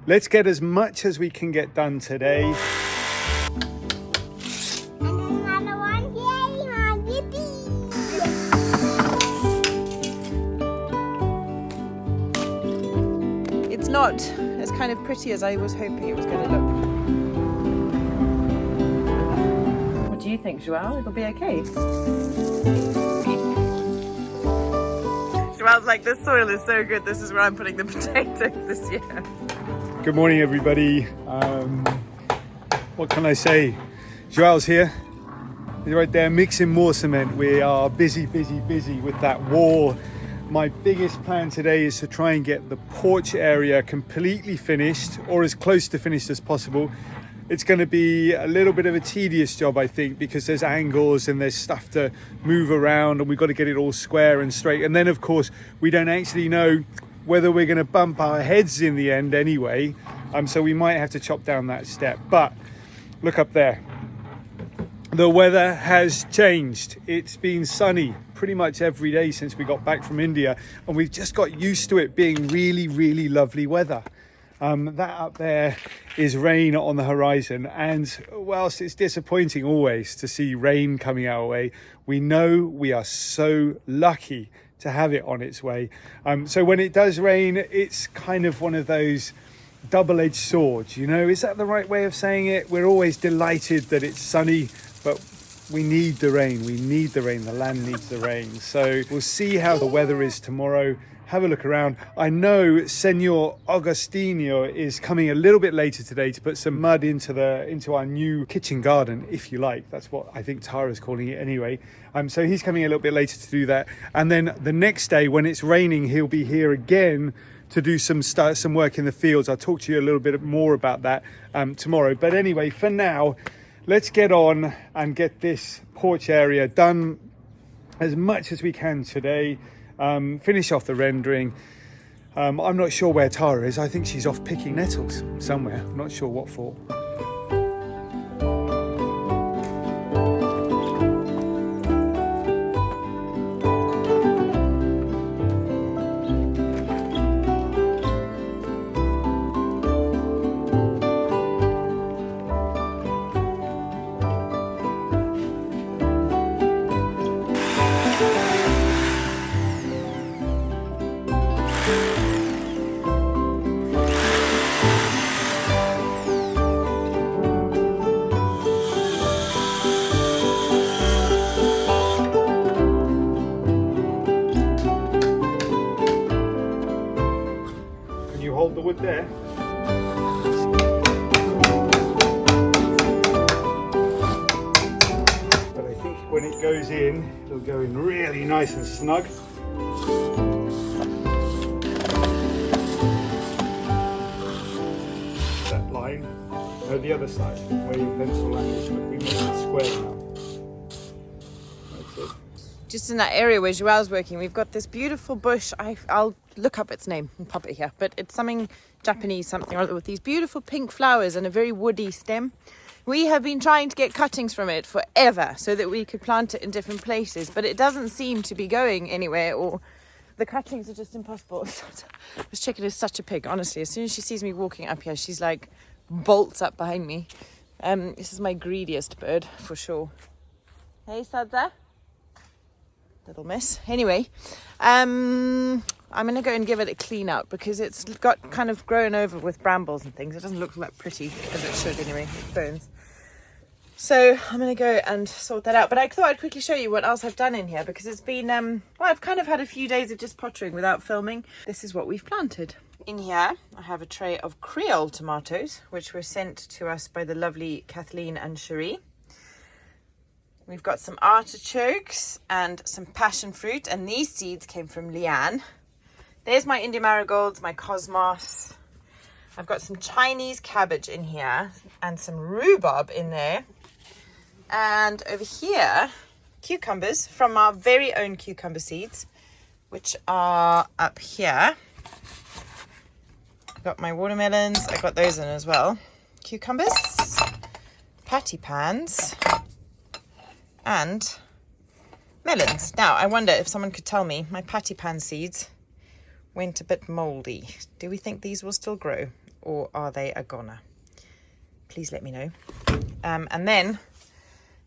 let's get as much as we can get done today. Another one. Yay, yippee! It's not as kind of pretty as I was hoping it was going to look. What do you think, Joelle? It'll be okay. Joelle's like, this soil is so good, this is where I'm putting the potatoes this year. Good morning, everybody. What can I say? Joelle's here. He's right there mixing more cement. We are busy with that wall. My biggest plan today is to try and get the porch area completely finished, or as close to finished as possible. It's going to be a little bit of a tedious job, I think, because there's angles and there's stuff to move around and we've got to get it all square and straight. And then, of course, we don't actually know whether we're going to bump our heads in the end anyway. So we might have to chop down that step. But look up there. The weather has changed. It's been sunny pretty much every day since we got back from India. And we've just got used to it being really lovely weather. That up there is rain on the horizon, and whilst it's disappointing always to see rain coming our way, we know we are so lucky to have it on its way. So when it does rain, it's kind of one of those double-edged swords, you know? Is that the right way of saying it? We're always delighted that it's sunny, but we need the rain. We need the rain. The land needs the rain. So we'll see how the weather is tomorrow. Have a look around. I know Senor Agostinho is coming a little bit later today to put some mud into our new kitchen garden, if you like. That's what I think Tara's calling it anyway. So he's coming a little bit later to do that. And then the next day when it's raining, he'll be here again to do some work in the fields. I'll talk to you a little bit more about that tomorrow. But anyway, for now, let's get on and get this porch area done as much as we can today. Finish off the rendering. I'm not sure where Tara is. I think she's off picking nettles somewhere. I'm not sure what for. Hold the wood there. But I think when it goes in, it'll go in really nice and snug. That line, no, the other side, where your pencil line is, but we make it square now. That's it. Just in that area where Joelle's working, we've got this beautiful bush. I'll look up its name and pop it here, but it's something Japanese, something or other, with these beautiful pink flowers and a very woody stem. We have been trying to get cuttings from it forever so that we could plant it in different places, but it doesn't seem to be going anywhere, or the cuttings are just impossible. This chicken is such a pig, honestly. As soon as she sees me walking up here, she's like bolts up behind me. This is my greediest bird for sure. Hey, Sadza. Little miss. Anyway, I'm going to go and give it a clean out because it's got kind of grown over with brambles and things. It doesn't look that pretty as it should anyway, with ferns. So I'm going to go and sort that out. But I thought I'd quickly show you what else I've done in here because it's been, well, I've kind of had a few days of just pottering without filming. This is what we've planted. In here, I have a tray of Creole tomatoes, which were sent to us by the lovely Kathleen and Cherie. We've got some artichokes and some passion fruit, and these seeds came from Leanne. There's my India marigolds, my cosmos. I've got some Chinese cabbage in here and some rhubarb in there. And over here, cucumbers from our very own cucumber seeds, which are up here. I've got my watermelons, I got those in as well. Cucumbers, patty pans, and melons. Now, I wonder if someone could tell me, my patty pan seeds went a bit moldy. Do we think these will still grow? or are they a goner? Please let me know. And then,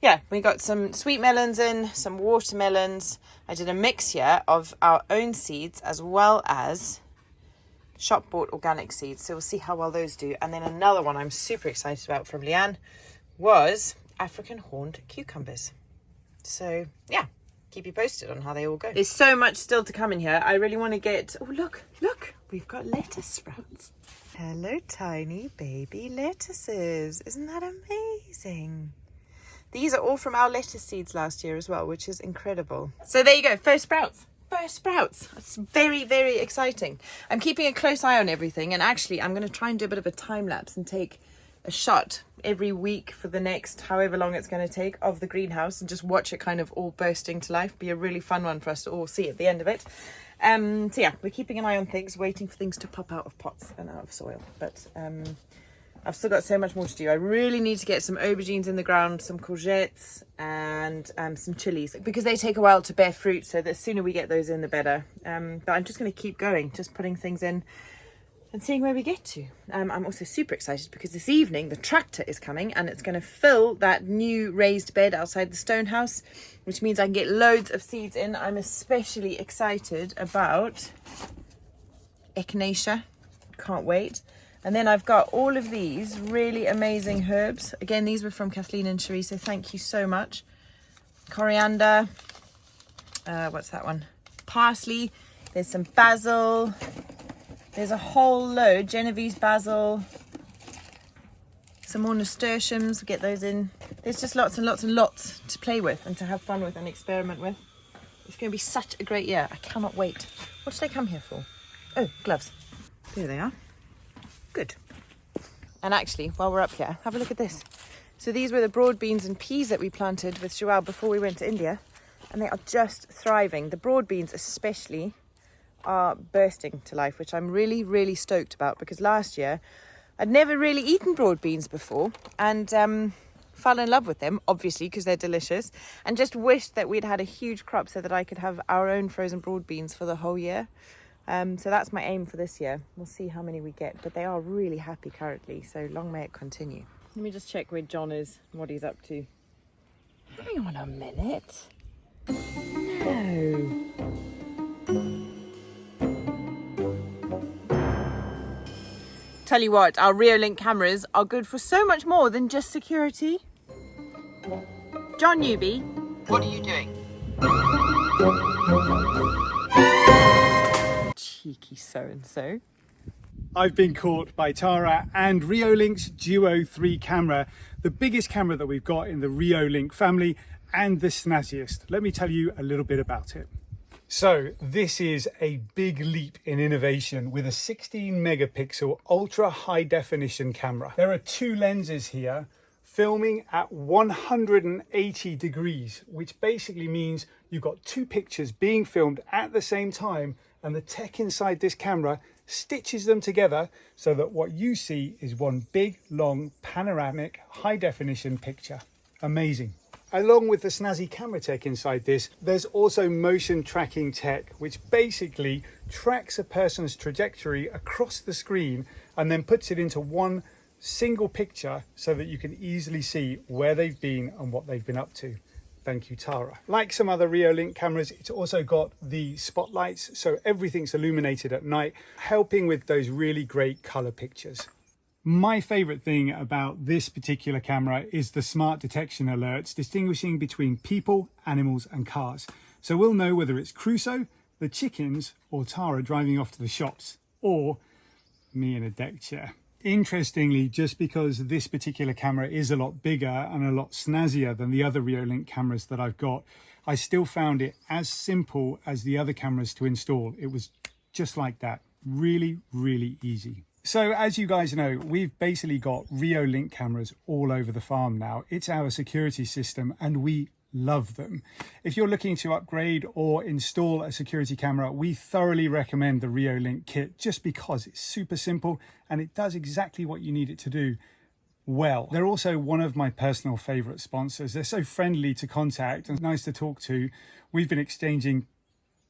yeah, we got some sweet melons in, some watermelons. I did a mix here of our own seeds as well as shop bought organic seeds. So we'll see how well those do. And then another one I'm super excited about from Leanne was African horned cucumbers. So yeah, keep you posted on how they all go. There's so much still to come in here. I really want to get, oh look, we've got lettuce sprouts. Hello, tiny baby lettuces. Isn't that amazing? These are all from our lettuce seeds last year as well, which is incredible. So there you go, first sprouts. First sprouts. That's very, very exciting. I'm keeping a close eye on everything, and actually I'm going to try and do a bit of a time lapse and take a shot every week for the next however long it's going to take of the greenhouse and just watch it kind of all bursting to life. Be a really fun one for us to all see at the end of it. So yeah, we're keeping an eye on things, waiting for things to pop out of pots and out of soil. But I've still got so much more to do. I really need to get some aubergines in the ground, some courgettes and some chilies, because they take a while to bear fruit. So the sooner we get those in, the better. But I'm just going to keep going, just putting things in and seeing where we get to. I'm also super excited because this evening the tractor is coming and it's going to fill that new raised bed outside the stone house, which means I can get loads of seeds in. I'm especially excited about echinacea. Can't wait. And then I've got all of these really amazing herbs. Again, these were from Kathleen and Cherie, so thank you so much. Coriander. What's that one? Parsley. There's some basil. There's a whole load. Genovese basil. Some more nasturtiums. We'll get those in. There's just lots and lots and lots to play with and to have fun with and experiment with. It's going to be such a great year. I cannot wait. What did I come here for? Oh, gloves. There they are. Good. And actually, while we're up here, have a look at this. So these were the broad beans and peas that we planted with Joelle before we went to India, and they are just thriving. The broad beans especially are bursting to life, which I'm really, really stoked about, because last year I'd never really eaten broad beans before and fell in love with them, obviously, because they're delicious, and just wished that we'd had a huge crop so that I could have our own frozen broad beans for the whole year. So that's my aim for this year. We'll see how many we get, but they are really happy currently, so long may it continue. Let me just check where John is and what he's up to. Hang on a minute. No. Tell you what, our Reolink cameras are good for so much more than just security. John Newby, what are you doing? Cheeky so-and-so. I've been caught by Tara and Reolink's Duo 3 camera, the biggest camera that we've got in the Reolink family and the snazziest. Let me tell you a little bit about it. So this is a big leap in innovation with a 16 megapixel ultra high definition camera. There are two lenses here filming at 180 degrees, which basically means you've got two pictures being filmed at the same time, and the tech inside this camera stitches them together so that what you see is one big, long, panoramic, high definition picture. Amazing. Along with the snazzy camera tech inside this, there's also motion tracking tech, which basically tracks a person's trajectory across the screen and then puts it into one single picture so that you can easily see where they've been and what they've been up to. Thank you, Tara. Like some other Reolink cameras, it's also got the spotlights, so everything's illuminated at night, helping with those really great color pictures. My favorite thing about this particular camera is the smart detection alerts, distinguishing between people, animals, and cars. So we'll know whether it's Crusoe, the chickens, or Tara driving off to the shops, or me in a deck chair. Interestingly, just because this particular camera is a lot bigger and a lot snazzier than the other Reolink cameras that I've got, I still found it as simple as the other cameras to install. It was just like that. Really, really easy. So as you guys know, we've basically got Reolink cameras all over the farm now. It's our security system and we love them. If you're looking to upgrade or install a security camera, we thoroughly recommend the Reolink kit just because it's super simple and it does exactly what you need it to do well. They're also one of my personal favorite sponsors. They're so friendly to contact and nice to talk to. We've been exchanging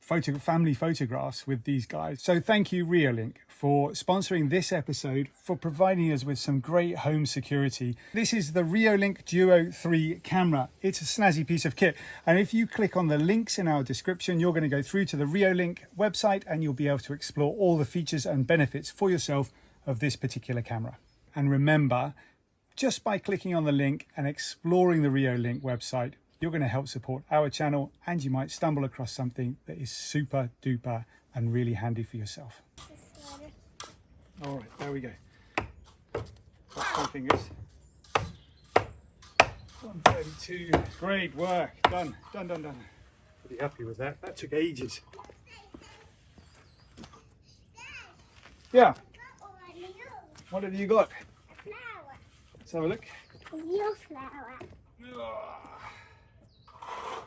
family photographs with these guys. So thank you Reolink for sponsoring this episode, for providing us with some great home security. This is the Reolink Duo 3 camera. It's a snazzy piece of kit, and if you click on the links in our description, you're going to go through to the Reolink website and you'll be able to explore all the features and benefits for yourself of this particular camera. And remember, just by clicking on the link and exploring the Reolink website, you're going to help support our channel, and you might stumble across something that is super duper and really handy for yourself. All right, there we go. Cross my fingers. 132. Great work. Done. Pretty happy with that. That took ages. Yeah. What have you got? Flower. Let's have a look. Your flower.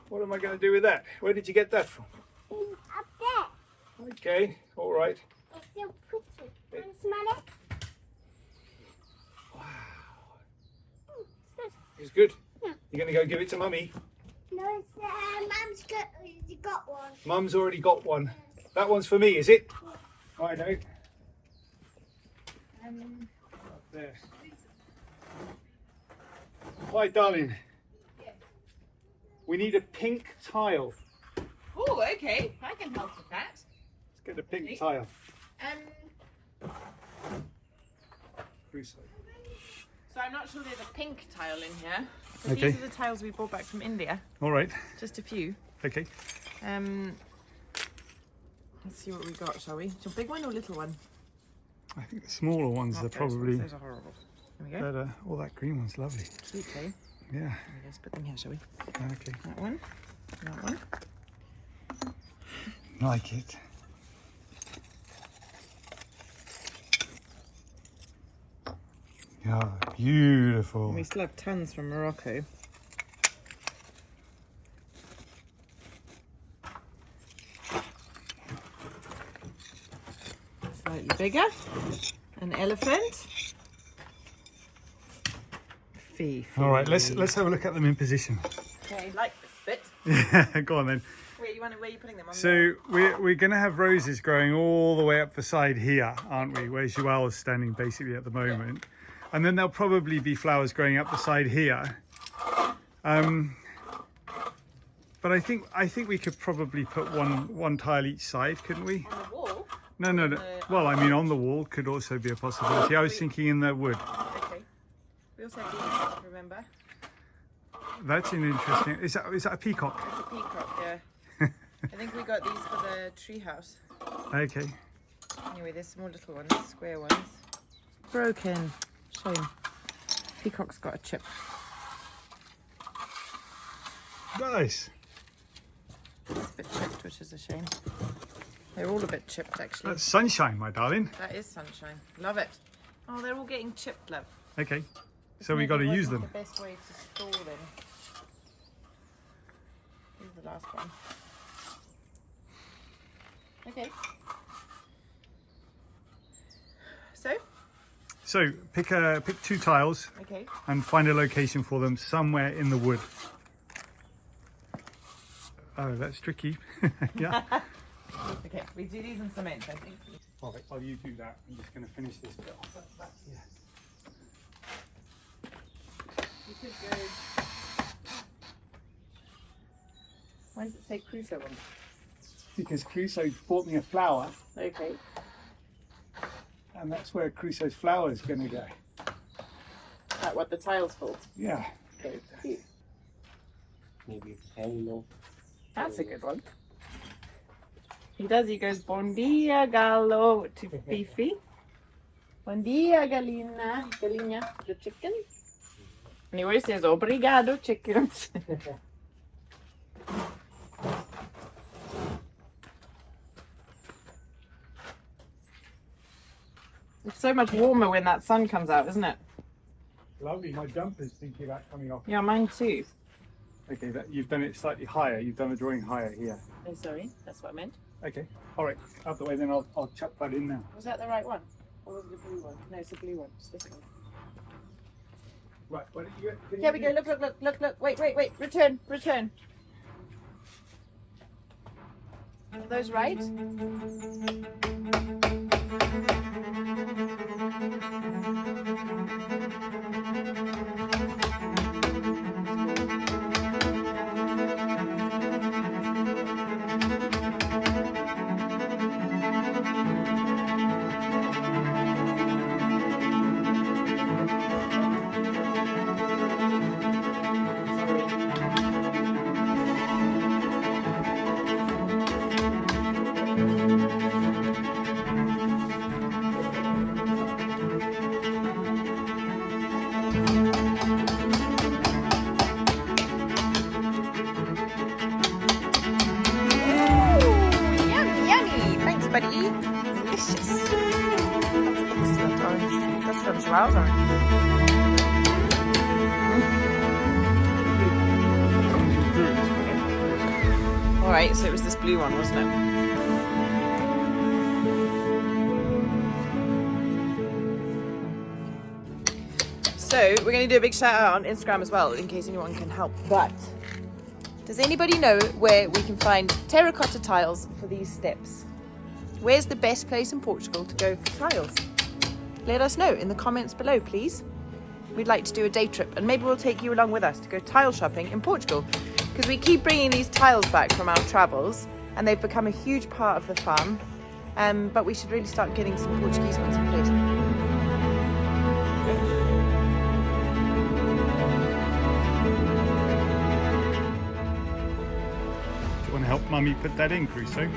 What am I going to do with that? Where did you get that from? Up there. Okay, all right. It's so pretty. Want to smell it? It's good. You're going to go give it to Mummy? No, it's Mum's got one. Mum's already got one. That one's for me, is it? Righto. Up there. Right, darling. We need a pink tile. Oh, okay. I can help with that. Let's get a pink tile. So I'm not sure there's a pink tile in here. But Okay. these are the tiles we brought back from India. All right. Just a few. Okay. Let's see what we got, shall we? So big one or little one? I think the smaller ones are probably Those are horrible. There we go. better. Oh, that green one's lovely. Cute, eh? Yeah. Let's put them here, shall we? Okay. That one. That one. Like it. Yeah, beautiful. We still have tons from Morocco. Slightly bigger. An elephant. Fifi. All right, let's have a look at them in position. Okay, like this bit. Yeah, go on then. Where are you putting them on? So we're going to have roses growing all the way up the side here, aren't we? Where Joelle's standing basically at the moment. And then there'll probably be flowers growing up the side here. But I think we could probably put one tile each side, couldn't we? On the wall? No. Well, I mean, on the wall could also be a possibility. I was thinking in the wood. Okay. We also have these, remember? That's an interesting. Is that a peacock? It's a peacock, yeah. I think we got these for the tree house. Okay. Anyway, there's some more little ones, square ones. Broken. Shame. Peacock's got a chip. Nice. It's a bit chipped, which is a shame. They're all a bit chipped, actually. That's sunshine, my darling. That is sunshine. Love it. Oh, they're all getting chipped, love. Okay. So we got to use them. The best way to store them. Here's the last one. Okay. So pick two tiles Okay. and find a location for them somewhere in the wood. Oh, that's tricky. Yeah. Okay, we do these in cement, I think. All right, while you do that, I'm just going to finish this bit off back here. You could go. Why does it say Crusoe on? Because Crusoe bought me a flower, Okay. and that's where Crusoe's flower is going to go. That what the tile's for? Yeah. Okay, cute. Maybe hello. That's a good one. He does, he goes, Bon dia, Gallo, to Fifi. Bon dia, Galina. Galina, the chicken. And he always says, Obrigado, chickens. It's so much warmer when that sun comes out, isn't it? Lovely. My jumper's thinking about coming off. Yeah, mine too. Okay, you've done it slightly higher. You've done the drawing higher here. Oh, sorry, that's what I meant. Okay. All right. Out the way, then I'll chuck that in now. Was that the right one? Or was it the blue one? No, it's the blue one. It's this one. Right. Well, Here we go. Look. Wait. Return. Are those right? Buddy. Delicious. That's excellent orange. That's from Joao's orange. Alright, so it was this blue one, wasn't it? So we're going to do a big shout out on Instagram as well, in case anyone can help. But does anybody know where we can find terracotta tiles for these steps? Where's the best place in Portugal to go for tiles? Let us know in the comments below, please. We'd like to do a day trip, and maybe we'll take you along with us to go tile shopping in Portugal, because we keep bringing these tiles back from our travels and they've become a huge part of the farm, but we should really start getting some Portuguese ones in place. Do you want to help Mummy put that in, Crusoe?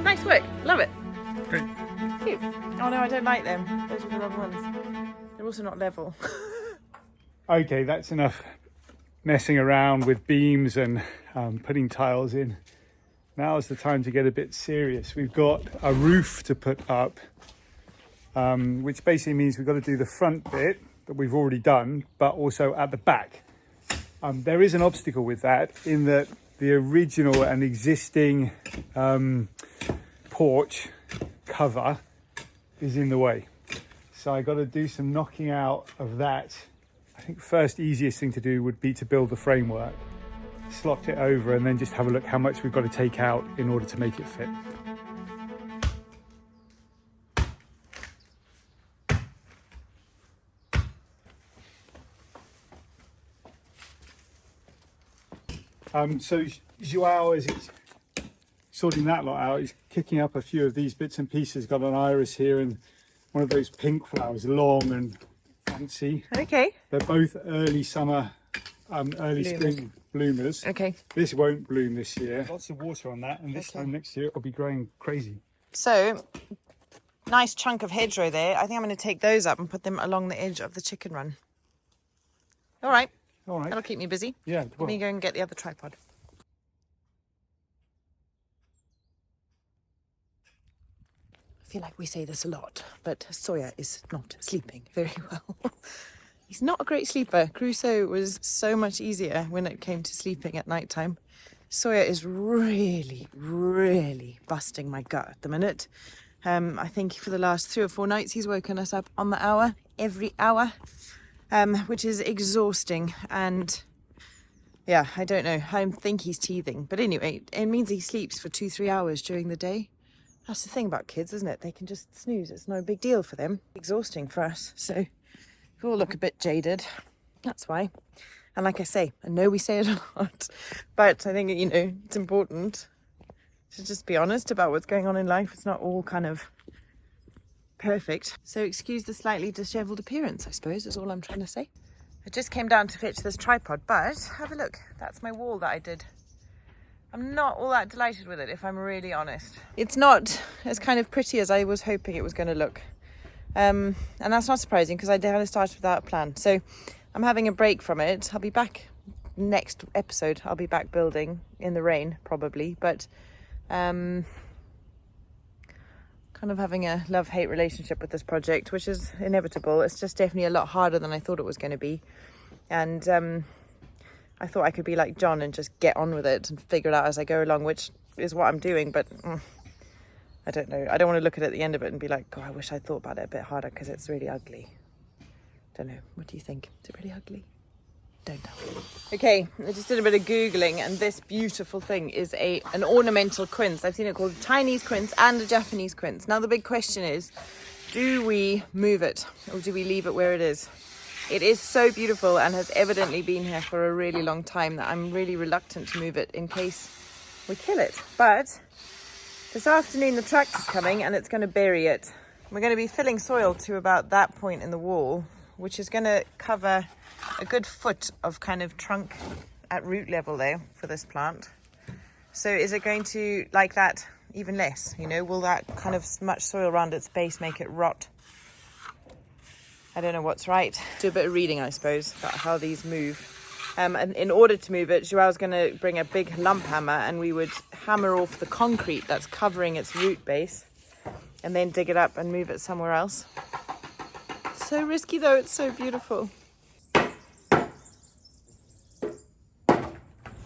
Nice work, love it. Great. Cute. Oh no, I don't like them. Those are the wrong ones. They're also not level. Okay, that's enough messing around with beams and putting tiles in. Now's the time to get a bit serious. We've got a roof to put up, which basically means we've got to do the front bit that we've already done, but also at the back. There is an obstacle with that, in that the original and existing porch cover is in the way. So I got to do some knocking out of that. I think first easiest thing to do would be to build the framework, slot it over, and then just have a look how much we've got to take out in order to make it fit. So Joao, as he's sorting that lot out, he's kicking up a few of these bits and pieces. Got an iris here and one of those pink flowers, long and fancy. Okay. They're both early summer, early spring bloomers. Okay. This won't bloom this year. Lots of water on that, and this time next year it'll be growing crazy. So, nice chunk of hedgerow there. I think I'm going to take those up and put them along the edge of the chicken run. All right. All right. That'll keep me busy. Yeah. Let me go and get the other tripod. I feel like we say this a lot, but Sawyer is not sleeping very well. He's not a great sleeper. Crusoe was so much easier when it came to sleeping at night time. Sawyer is really, really busting my gut at the minute. I think for the last 3 or 4 nights he's woken us up on the hour, every hour, which is exhausting. And yeah, I don't know. I think he's teething. But anyway, it means he sleeps for 2-3 hours during the day. That's the thing about kids, isn't it? They can just snooze. It's no big deal for them. Exhausting for us. So we all look a bit jaded. That's why. And like I say, I know we say it a lot, but I think, it's important to just be honest about what's going on in life. It's not all kind of perfect. So excuse the slightly disheveled appearance, I suppose, is all I'm trying to say. I just came down to fetch this tripod, but have a look. That's my wall that I did. I'm not all that delighted with it, if I'm really honest. It's not as kind of pretty as I was hoping it was going to look. And that's not surprising because I kind of started without a plan. So I'm having a break from it. I'll be back next episode. I'll be back building in the rain, probably. But kind of having a love-hate relationship with this project, which is inevitable. It's just definitely a lot harder than I thought it was going to be. And I thought I could be like John and just get on with it and figure it out as I go along, which is what I'm doing. But I don't know. I don't want to look at it at the end of it and be like, oh, I wish I'd thought about it a bit harder because it's really ugly. Don't know. What do you think? Is it really ugly? Don't know. Okay, I just did a bit of Googling, and this beautiful thing is an ornamental quince. I've seen it called a Chinese quince and a Japanese quince. Now the big question is, do we move it or do we leave it where it is? It is so beautiful and has evidently been here for a really long time that I'm really reluctant to move it in case we kill it. But this afternoon the tractor's coming and it's going to bury it. We're going to be filling soil to about that point in the wall, which is going to cover a good foot of kind of trunk at root level there for this plant. So is it going to, like that, even less? You know, will that kind of much soil around its base make it rot? I don't know what's right. Do a bit of reading, I suppose, about how these move. And in order to move it, Joao's going to bring a big lump hammer and we would hammer off the concrete that's covering its root base and then dig it up and move it somewhere else. So risky though, it's so beautiful.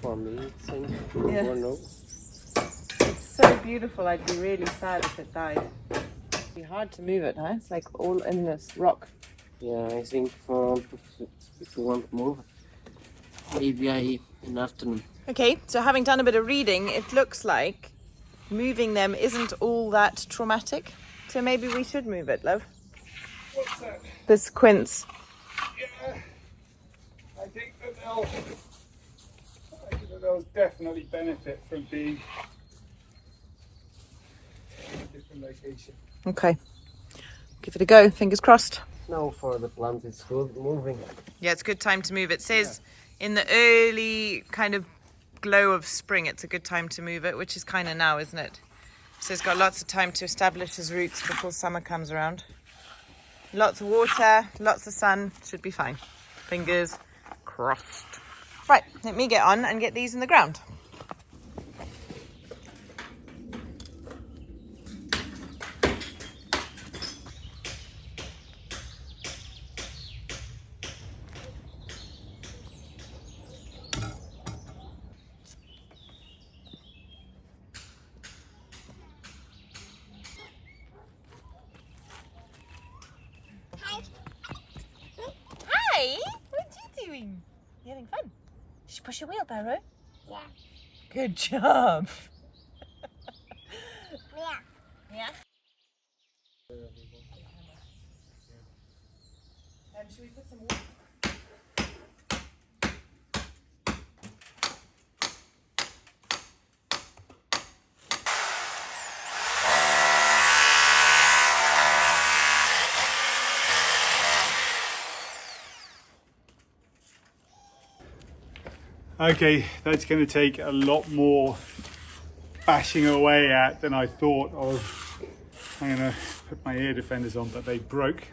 For me, it's Yeah. no. It's so beautiful, I'd be really sad if it died. It'd be hard to move it, huh? It's like all in this rock. Yeah, I think if you want to move, maybe in afternoon. Okay, so having done a bit of reading, it looks like moving them isn't all that traumatic. So maybe we should move it, love. What's that? This quince. Yeah, I think that they'll definitely benefit from being in a different location. Okay, give it a go, fingers crossed. No, for the plant it's good moving. Yeah, it's a good time to move. It says in the early kind of glow of spring, it's a good time to move it, which is kind of now, isn't it? So it's got lots of time to establish his roots before summer comes around. Lots of water, lots of sun, should be fine. Fingers crossed. Right, let me get on and get these in the ground. Hi, what are you doing? You having fun? Did you push your wheelbarrow? Yeah. Good job. Yeah. Yeah? Should we put some water? Okay, that's going to take a lot more bashing away at than I thought of. I'm going to put my ear defenders on, but they broke.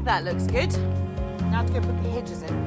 That looks good. Now to go put the hedges in.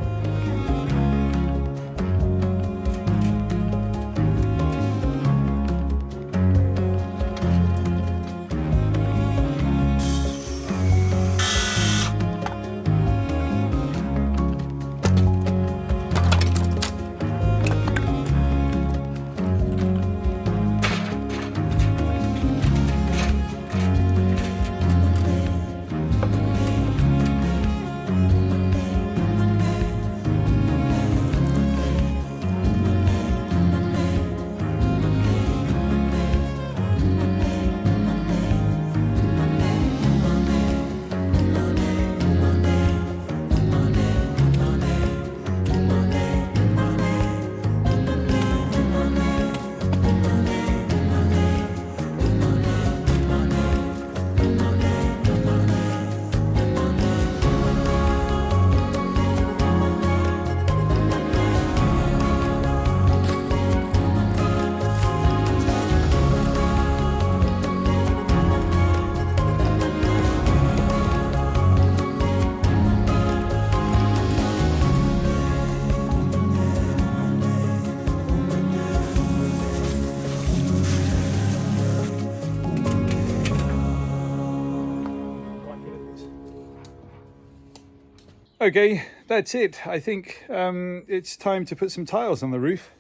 Okay, that's it. I think it's time to put some tiles on the roof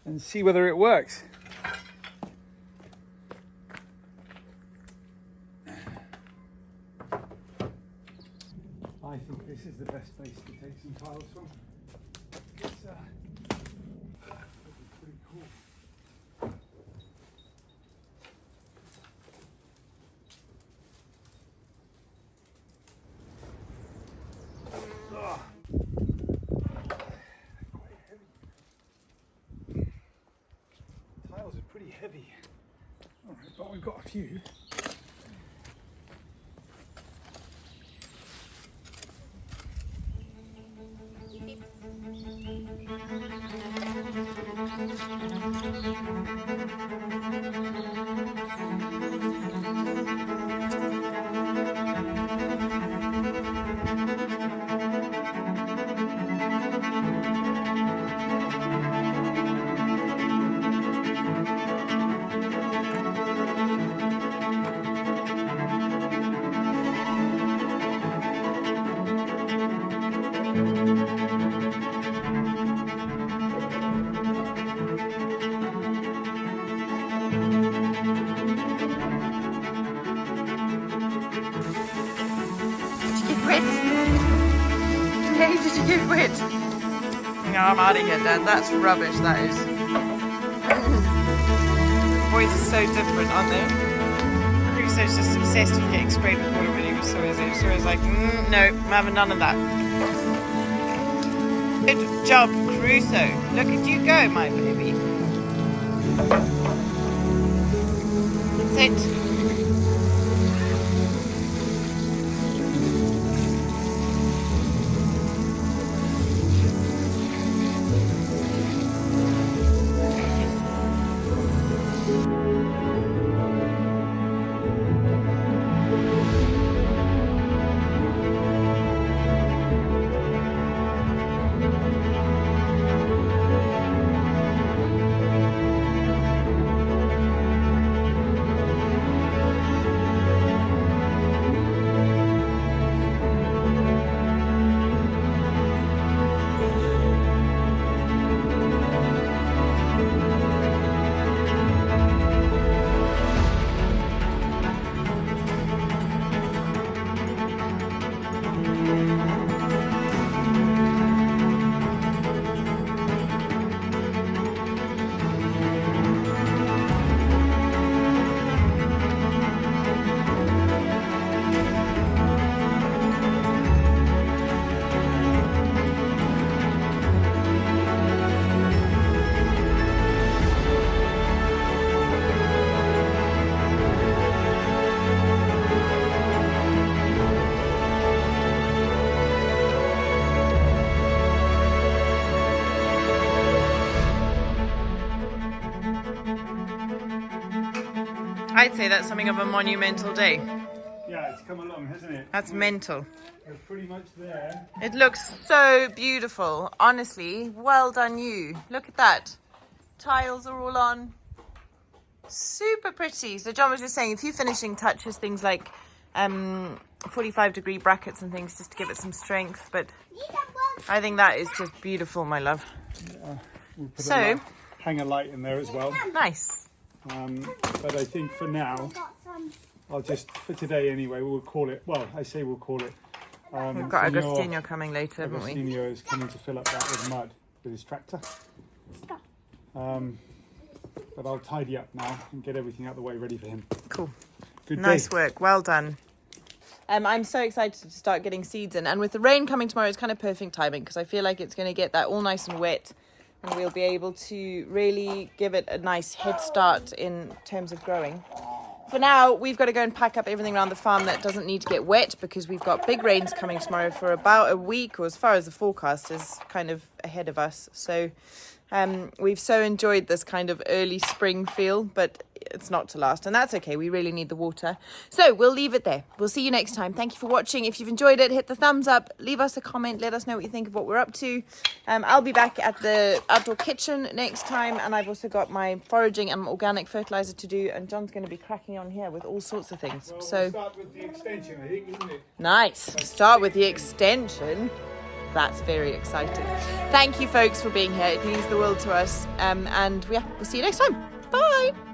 and see whether it works. I think this is the best place to take some tiles from. It's pretty cool. Tiles are pretty heavy. All right, but we've got a few. Hey, did you get wet? No, I'm out of here, Dad. That's rubbish, that is. Boys are so different, aren't they? Crusoe's just obsessed with getting sprayed with water when he was so easy. So he's like, no, I'm having none of that. Good job, Crusoe. Look at you go, my baby. Sit. I'd say that's something of a monumental day. Yeah, it's come along, hasn't it? That's mental. We're pretty much there. It looks so beautiful. Honestly, well done you. Look at that. Tiles are all on. Super pretty. So John was just saying, a few finishing touches, things like 45-degree brackets and things just to give it some strength. But I think that is just beautiful, my love. We'll put So, hang a light in there as well. nice. But I think for now, I'll just, for today anyway, we'll call it, well, I say we'll call it. We've got Agostinho coming later, haven't we? Agostinho is coming to fill up that with mud with his tractor. But I'll tidy up now and get everything out of the way ready for him. Cool. Good Nice day. work. Well done. I'm so excited to start getting seeds in. And with the rain coming tomorrow, it's kind of perfect timing because I feel like it's going to get that all nice and wet. And we'll be able to really give it a nice head start in terms of growing. For now, we've got to go and pack up everything around the farm that doesn't need to get wet because we've got big rains coming tomorrow for about a week, or as far as the forecast is kind of ahead of us. So we've so enjoyed this kind of early spring feel, but it's not to last, and that's okay. We really need the water. So we'll leave it there. We'll see you next time. Thank you for watching. If you've enjoyed it, hit the thumbs up, leave us a comment, let us know what you think of what we're up to. I'll be back at the outdoor kitchen next time, and I've also got my foraging and organic fertilizer to do, and John's going to be cracking on here with all sorts of things. Well, So we'll start with the extension, I think, isn't it? nice. Start with the extension. That's very exciting. Thank you, folks, for being here. It means the world to us. And we'll see you next time. Bye.